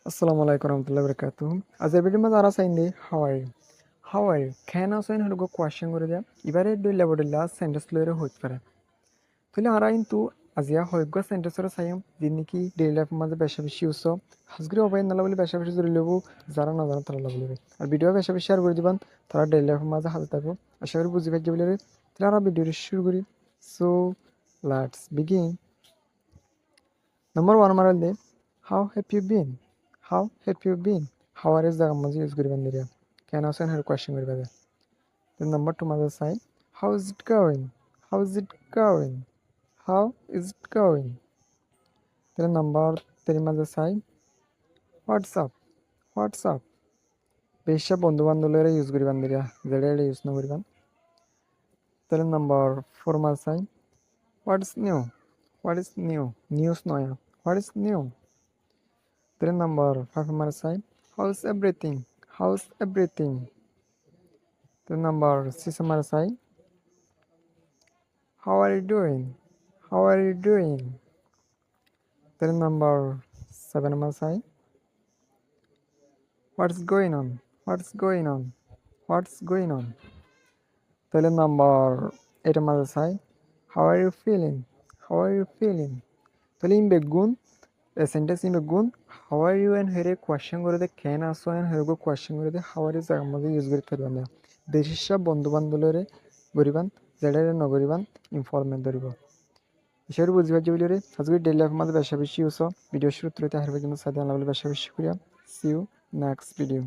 Assalamu alaikum warahmatullahi wabarakatuh. As a video mara saindi how are you? How are you? Can also in hurgo question করে দিয়া এবারে দুই level last sentence লরে হইত পারে তাহলে আরা কিন্তু আজিয়া হইগ সেন্টেন্স এর সাইম দিন কি ডেইলি লাইফ মাঝে বেশি বেশি ইউজ হাজগরি অবাই না বলে বেশি বেশি জরুরি লবু যারা না জানা তারা লাগবে আর ভিডিও বেশি বেশি শেয়ার করে দিবেন তারা ডেইলি লাইফ মাঝে হাতে থাকবো আশা করি বুঝি পাইছে বলে তাহলে আমরা ভিডিও শুরু করি সো লেটস বিগিন নাম্বার 1 মারাল দে how have you been How have you been? How are you? The Amazi use Guribandria. Can also her question with weather. The number two mother sign. How is it going? How is it going? How is it going? The number three mother sign. What's up? What's up? Besha Bondu Bandolera use Guribandria. The daily use no Guriban. The number four mother sign. What's new? What is new? News noya. What is new? The number five mother sign. How's everything? How's everything? The number 6 Marsai. How are you doing? How are you doing? The number 7 Marsai. What's going on? What's going on? What's going on? The number 8 Marsai. How are you feeling? How are you feeling? তাহলে in বেগুন sentence in বেগুন how are you and হেরে question করে they can আসো and হেরে question করে দে how are you জায়গার মধ্যে ইউজ করতে পারবেন না দেশের বন্ধু বান্ধবরে গরিবান যেটা নগরিবান ইনফরমেন্ট ধরিব বিষয়টি বুঝতে পারছি বলে আজকে ডেইলি লাইফ মাঝে বেশি বেশি ইউজ ভিডিও শুরু করতে হারবে কিন্তু সাথে আনলে বেশি বেশি করিয়া সি ইউ নেক্সট ভিডিও